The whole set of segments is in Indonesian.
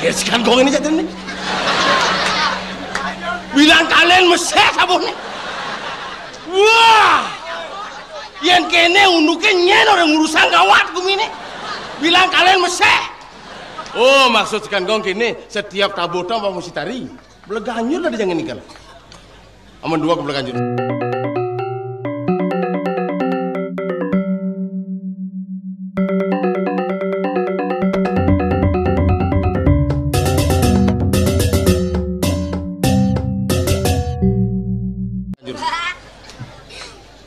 Geskan kong ini jatuh nih. Bilang kalian meseh sabun nih. Wah, yang kene unduke nyen orang urusan gawat gumi nih. Bilang kalian meseh. Oh, maksud sekan gong kene setiap tabota mau mesti tari. Beleganyur ada jangan nikah. Aman dua ke beleganyur.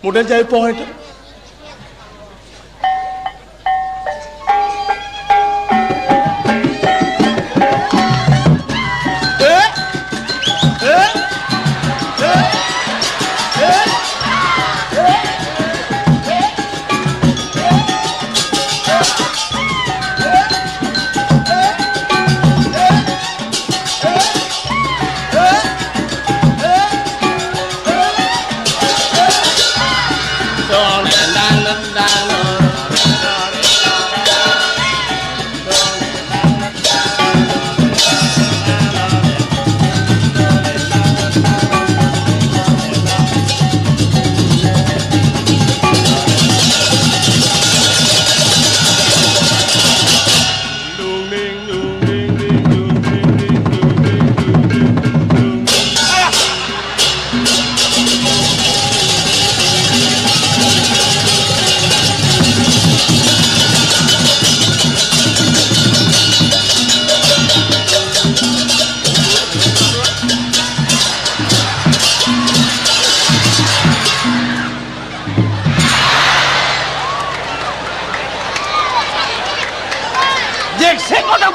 Model jahit pohon itu.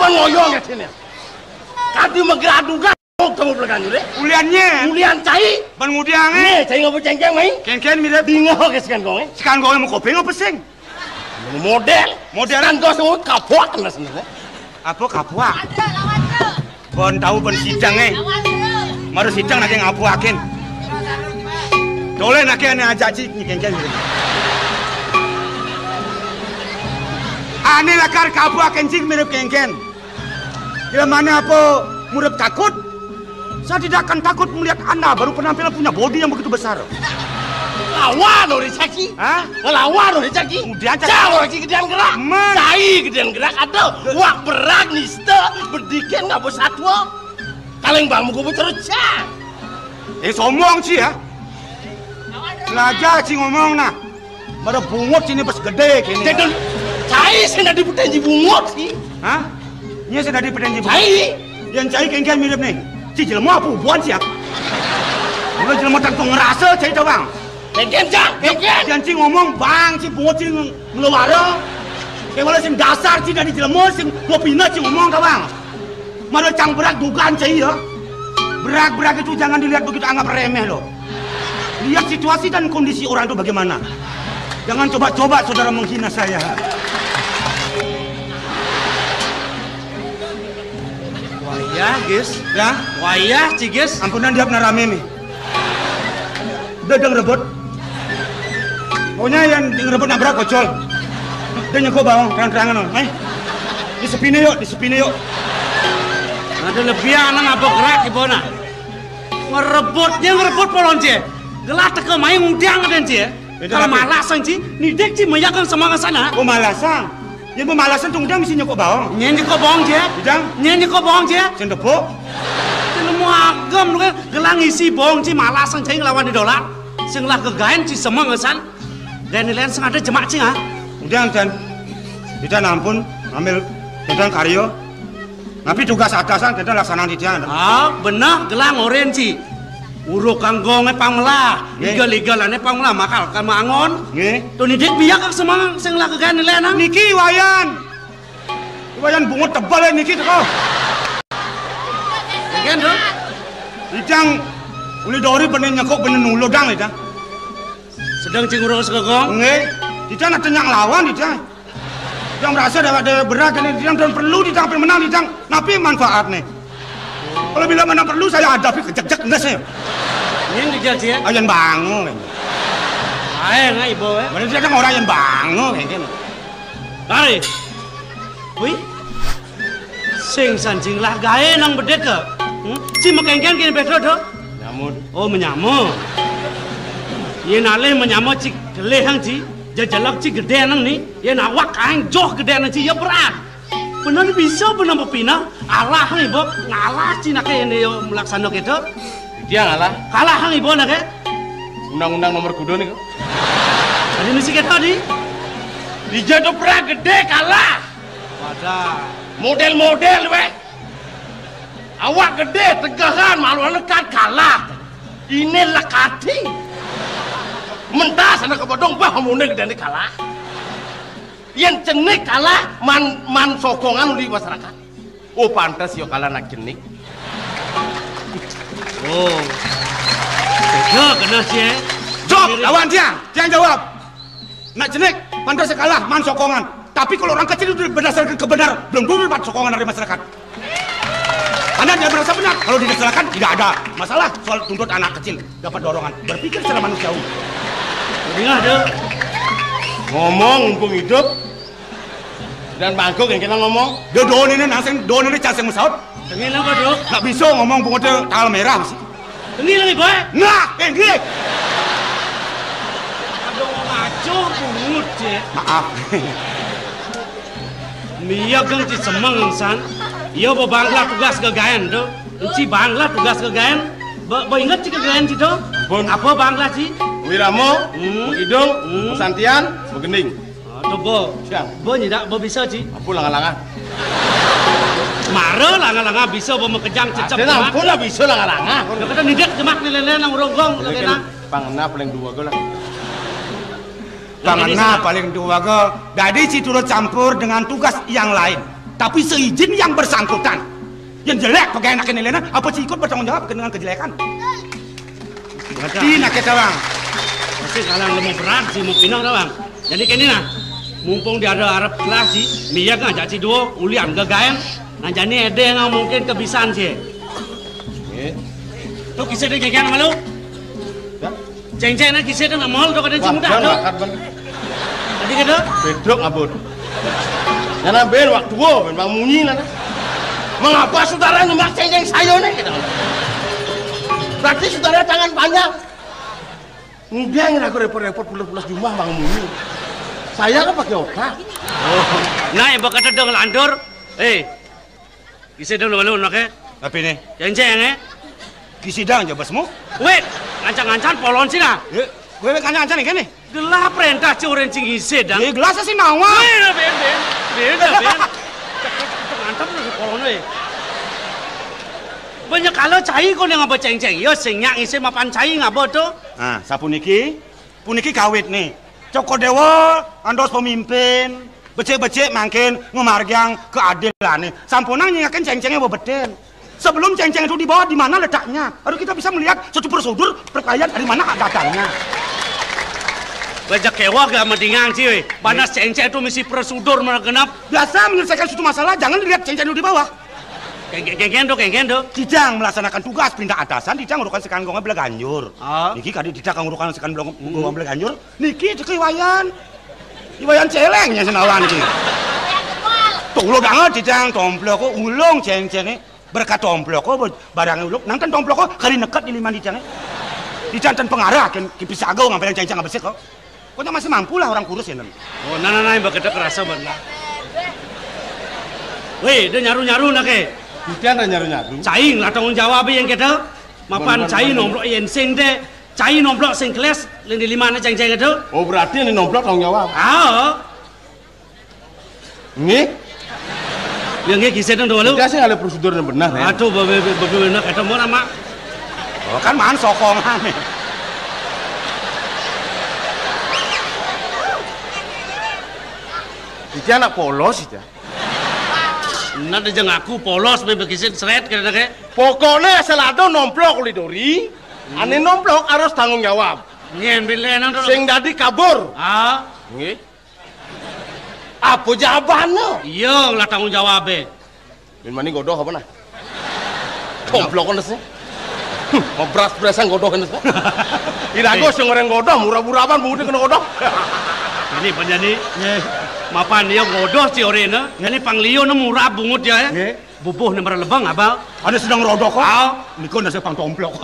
Ngoyong ya sini. Kati megradukan kamu belakang dulu. Uliannya. Ulian cai. Ban ngudiange. Cai ngopo cengkeng main. Ken mirip bingo ke sekan gong. Sekan gong mau kopi ngopo sing? Model. Modelan gong semua kapuak kena sebenarnya. Apa kapuak? Bon tahu bon sidang Maru sidang nak ngapuakin. Dole nak ane ajak cik ni ken. Ane lakar kapuakin cik mirip ken. Bila mana apa murid takut? Saya tidak akan takut melihat Anda baru penampilan punya body yang begitu besar. Lawan orang caki. Hah? Lawan orang caki. Udah aja. Jauh lagi gedean gerak. Cai gedean gerak. Ada wak berak nista berdikin nggak bersatwa. Kaleng bang muka terus cak. Somong sih ya. Belajar sih ngomong nah. Pada bungut sini pas gede kini. Jadi cai saya nak diputenji bungut sih. Hah? Nya sudah di pedenji bu. Cai, yang cai kengkeng mirip nih. Si jelema apa buan siap? Mulai jelema tanggung ngerasa cai tahu bang. Kengkeng cak, kengkeng. Yang cing ngomong bang, si bungut cing ngeluara. Kayak malah sing dasar cing dari jelema sing dua pina cing ngomong tahu bang. Malah cang berat dugaan cai ya. Berak itu jangan dilihat begitu anggap remeh loh. Lihat situasi dan kondisi orang itu bagaimana. Jangan coba-coba saudara menghina saya. Ya, guys. Ya? Wayah, Ciges. Ampunan dia pernah rame nih. Udah rebut. Pokoknya yang rebut nabrak kocol. Dia nyekok bawang, terang-terangan. Di sepine yuk. Ada lebih anak apa gerak di bona. Ngerebut polon cie. Gelah teke main ngudang ada cie. Kalau malasan cie, ni dek cie meyakan semangat sana. Oh malasan. Yang bermalasan tuh udah mesti nyekok bawang. Nyen nyekok bawang cie. Bidang. Nyen nyekok bawang cie. Cendepok. Nemu agam lu kan gelang isi bawang cie malasan cie ngelawan di dolar. Sing lah kegain cie semangat san. Dan nilaian sing ada jemak cie ha. Udah dan. Kita ampun ambil kita karyo. Tapi tugas atasan kita laksanakan di sana. Ah benar gelang orange. Uruk kanggong pangmelah, liga-ligalane pangmelah makal kan mangon. Nggih. Tu nidik biak kak semang sing lah kegan nilaian. Niki wayan. Wayan bungut tebal niki teko. Kan tu? Idang uli dori bener nyekok bener nulodang idang. Sedang cing uruk segogong. Nggih. Idang nak tenyang lawan idang. Idang merasa ada berat dan idang dan perlu idang menang idang. Tapi manfaat nih. Kalau bila mana perlu saya hadapi kejek-jek enggak sih. Ini dijal sih ya? Ayan bangun. Ayo nggak ibu ya? Mana dia kan orang yang bangun kayak gini. Lari. Wih. Sing sanjing lah gae nang bedet ke? Si makengken kini bedo do? Nyamut. Oh menyamut. Ye nale menyamut cik gele hang ci, jajalak cik gede nang ni, ye nawak aing joh gede nang ci ya berat. Benar bisa benar pina, Allah hang ibu ngalah ci nak ini yo melaksana kita. Dia ngalah. Kalah hang ibu nak Undang-undang nomor kudo nih. Tadi mesti kita di. Dia tuh pernah gede kalah. Wadah. Model-model weh. Awak gede tegahan malu lekat kalah. Ini lekati. Mentas anak kebodong bah ngomongnya gede kalah. Yang cenik kalah man sokongan di masyarakat. Oh pantas yo kalah nak cenik. Oh. Tega kena sih. Jawab, lawan dia. Jangan jawab. Nak cenik, pantas kalah, man sokongan. Tapi kalau orang kecil itu berdasarkan kebenaran, belum dulu dapat sokongan dari masyarakat. Anda tidak merasa benar. Kalau didasarkan tidak ada masalah soal tuntut anak kecil dapat dorongan. Berpikir secara manusiawi. Dengar deh. Ngomong mumpung hidup dan bangkok yang kita ngomong. Dia don ini nangsen, don ini cas yang musaut. Tengil apa dok? Nggak bisa ngomong pokoknya tanggal merah sih. Tengil lagi boy. Nah, ini. Aduh ngaco bungut je. Maaf. Mia gang ci semang san. Iyo bo bangla tugas kegayan do. Ci bangla tugas kegayan. Bo ingat ci kegayan ci do? Apa bangla ci? Wiramo, hidung, Santian, Begending. Tuh bo. Siang. Bo nyidak bo bisa ci. Ampun langa-langa. Mare langa-langa bisa bo mekejang cecep. Dia ampun lah bisa langa-langa. Lo kata nidak jemak nilai nang ronggong lo kena. Pangena paling dua gue lah. Pangena paling dua ke. Jadi si turut campur dengan tugas yang lain. Tapi seizin yang bersangkutan. Yang jelek pakai enak nilainya. Apa si ikut bertanggung jawab dengan kejelekan? Berarti nak kita bang. Pasti kalang lemu berat sih mau pinang dah bang. Jadi kini nah. Mumpung dia ada Arab kelas sih. Mia kan jadi dua ulian kegayan. Nah jadi ada yang mungkin kebiasaan sih. Tuh kisah dia kegiatan malu. Ceng-ceng nak kisah dia nak mahal tu kadang cimudah tu. Tadi kata? Bedok abon. Karena ben waktu wo ben bang munyi lah. Mengapa saudara nyemak ceng-ceng saya nih? Berarti saudara tangan panjang. Enggak yang aku repot-repot pulas-pulas jumlah bang munyi. Saya kan pakai otak. Oh, nah yang berkata dong landur. Kisah dong lalu nak Tapi nih, ceng-ceng kisidang aja basmu. Wait, ngancang-ngancang polon sih nah. Gue ngancang nih kan nih. Gelah perintah curen cing sedang. Gelasnya sih nawa. Ben. Mantap lu polon we. Banyak kalau cai kau yang ngapa ceng-ceng. Yo senyak isi mapan cai ngapa tu? Nah, sapuniki kawit nih. Coko dewa, andos pemimpin, becek-becek makin ngemargang keadilan nih. Sampunang nyengakin ceng-cengnya bebeden. Sebelum ceng-ceng itu dibawa di mana letaknya? Harus kita bisa melihat suatu prosedur perkelahian dari mana datangnya. Bajak kewak gak mendingan sih, panas ceng-ceng itu mesti prosedur megenap. Biasa menyelesaikan suatu masalah, jangan dilihat ceng-ceng itu di bawah. Kengken do. Dijang melaksanakan tugas pindah atasan, dijang urukan sekan gonga bela ganjur. Niki kadi tidak kang urukan sekan gonga bela ganjur. Niki cek iwayan celengnya senawan niki. Tuh banget dijang tomplok kok ulung ceng-cengnya. Berkat tomplok kok barang ulung, nangkan tomplok kok kali nekat di lima dijangnya. Dijang tan pengarah kan kipis agau ngambil yang ceng-ceng bersih kok. Kok masih mampu lah orang kurus ya nan. Oh nah yang bekerja kerasa benar. Weh, dia nyaru-nyaru nak ke? Dia ada nyaru-nyaru. Caing lah tanggung jawab yang kita. Mapan caing nomplok yang sing deh. Caing nomplok sing kelas yang di lima ceng-ceng itu. Oh berarti ini nomplok tanggung jawab. Ini? Yang ini kisah dong dulu. Dia sih ada prosedur yang benar ya. Aduh, benar kata mau nama. Oh kan man sokongan. Dia anak polos dia. Nanti jangan aku polos begitu seret kena ke. Pokoknya selado nomplok lidori. Ane nomplok harus tanggung jawab. Nyen bilen nang sing dadi kabur. Nggih. Apa jawabannya? Iya lah tanggung jawab be. Ben mani godoh apa nah? Nomplok sih. Ngobras-brasan godoh kan sih. Irago sing goreng godoh murah-murahan mudi kena godoh. Ini penyanyi. Mapan dia bodoh si orena. Ini panglio na murah bungut ya. bubuh nomor lebang abal. Ada sedang rodok kok. Au. Ini kau nasi pang tomplok.